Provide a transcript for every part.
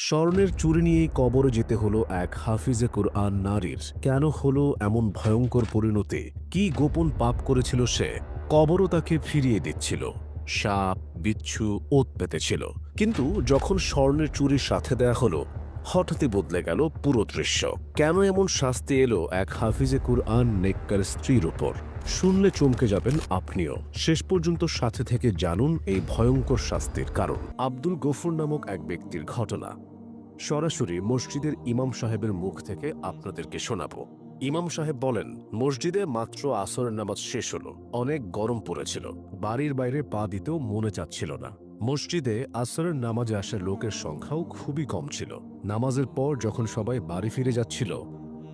স্বর্ণের চুরি নিয়েই কবরে যেতে হলো এক হাফিজে কুরআন নারীর। কেন হলো এমন ভয়ঙ্কর পরিণতি? কি গোপন পাপ করেছিল সে? কবরও তাকে ফিরিয়ে দিচ্ছিল। সাপ, বিচ্ছু ওত পেতেছিল। কিন্তু যখন স্বর্ণের চুরির সাথে দেয়া হলো, হঠাৎই বদলে গেল পুরো দৃশ্য। কেন এমন শাস্তি এলো এক হাফিজে কুরআন নেককার স্ত্রীর উপর? শুনলে চমকে যাবেন আপনিও। শেষ পর্যন্ত সাথে থেকে জানুন এই ভয়ঙ্কর শাস্তির কারণ। আব্দুল গফুর নামক এক ব্যক্তির ঘটনা। সরাসরি মসজিদের ইমাম সাহেবের মুখ থেকে আপনাদেরকে শোনাবো। ইমাম সাহেব বলেন, মসজিদে মাত্র আসরের নামাজ শেষ হলো। অনেক গরম পড়েছিল। বাড়ির বাইরে পা দিতেও মনে চাচ্ছিল না। মসজিদে আসরের নামাজে আসা লোকের সংখ্যাও খুবই কম ছিল। নামাজের পর যখন সবাই বাড়ি ফিরে যাচ্ছিল,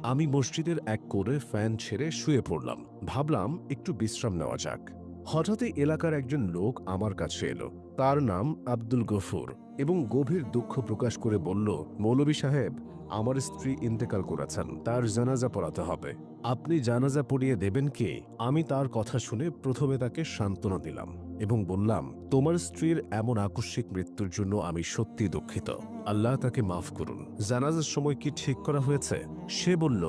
আমি মসজিদের এক কোণে ফ্যান ছেড়ে শুয়ে পড়লাম। ভাবলাম একটু বিশ্রাম নেওয়া যাক। হঠাৎই এলাকার একজন লোক আমার কাছে এলো। তার নাম আব্দুল গফুর এবং গভীর দুঃখ প্রকাশ করে বলল, মৌলভী সাহেব, আমার স্ত্রী ইন্তেকাল করেছেন, তার জানাজা পড়াতে হবে। আপনি জানাজা পড়িয়ে দেবেন কি? আমি তার কথা শুনে প্রথমে তাকে সান্ত্বনা দিলাম এবং বললাম, তোমার স্ত্রীর এমন আকস্মিক মৃত্যুর জন্য আমি সত্যি দুঃখিত। আল্লাহ তাকে মাফ করুন। জানাজার সময় কি ঠিক করা হয়েছে? সে বলল,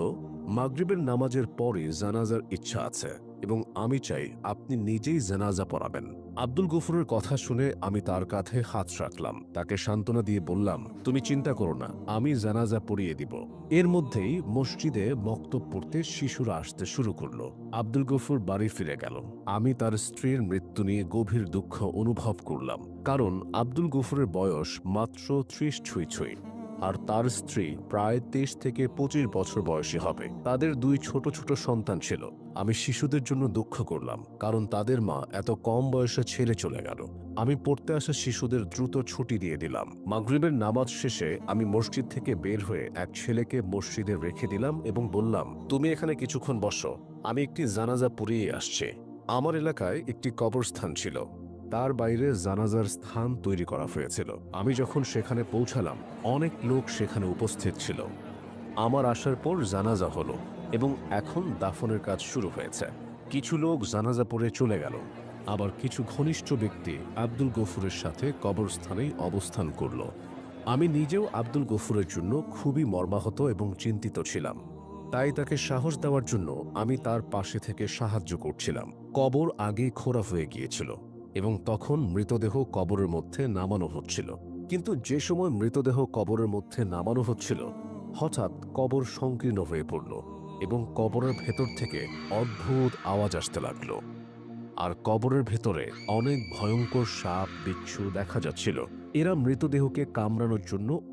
মাগরিবের নামাজের পরে জানাজার ইচ্ছা আছে এবং আমি চাই আপনি নিজেই জানাজা পড়াবেন। আব্দুল গফুরের কথা শুনে আমি তার কাঁধে হাত রাখলাম। তাকে সান্ত্বনা দিয়ে বললাম, তুমি চিন্তা করো না, আমি জানাজা পড়িয়ে দিব। এর মধ্যেই মসজিদে মক্তব পড়তে শিশুরা আসতে শুরু করলো। আব্দুল গফুর বাড়ি ফিরে গেল। আমি তার স্ত্রীর মৃত্যু নিয়ে গভীর দুঃখ অনুভব করলাম, কারণ আব্দুল গফুরের বয়স মাত্র ৩০ ছুঁই ছুঁই, আর তার স্ত্রী প্রায় ২৩ থেকে ২৫ বছর বয়সী হবে। তাদের দুই ছোট ছোট সন্তান ছিল। আমি শিশুদের জন্য দুঃখ করলাম, কারণ তাদের মা এত কম বয়সে ছেড়ে চলে গেল। আমি পড়তে আসা শিশুদের দ্রুত ছুটি দিয়ে দিলাম। মাগরিবের নামাজ শেষে আমি মসজিদ থেকে বের হয়ে এক ছেলেকে মসজিদে রেখে দিলাম এবং বললাম, তুমি এখানে কিছুক্ষণ বসো, আমি একটি জানাজা পড়িয়ে আসছি। আমার এলাকায় একটি কবরস্থান ছিল। তার বাইরে জানাজার স্থান তৈরি করা হয়েছিল। আমি যখন সেখানে পৌঁছালাম, অনেক লোক সেখানে উপস্থিত ছিল। আমার আসার পর জানাজা হলো এবং এখন দাফনের কাজ শুরু হয়েছে। কিছু লোক জানাজা পড়ে চলে গেল, আবার কিছু ঘনিষ্ঠ ব্যক্তি আব্দুল গফুরের সাথে কবরস্থানেই অবস্থান করল। আমি নিজেও আব্দুল গফুরের জন্য খুবই মর্মাহত এবং চিন্তিত ছিলাম। তাই তাকে সাহস দেওয়ার জন্য আমি তার পাশে থেকে সাহায্য করছিলাম। কবর আগেই খোঁড়া হয়ে গিয়েছিল এবং তখন মৃতদেহ কবরের মধ্যে নামানো হচ্ছিল। কিন্তু যে সময় মৃতদেহ কবরের মধ্যে নামানো হচ্ছিল, হঠাৎ কবর সংকীর্ণ হয়ে পড়ল এবং কবরের ভেতর থেকে অদ্ভুত আওয়াজ আসতে লাগল। আর কবরের ভেতরে অনেক ভয়ঙ্কর সাপ, বিচ্ছু দেখা যাচ্ছিল। এরা মৃতদেহকে কামড়ানোর জন্য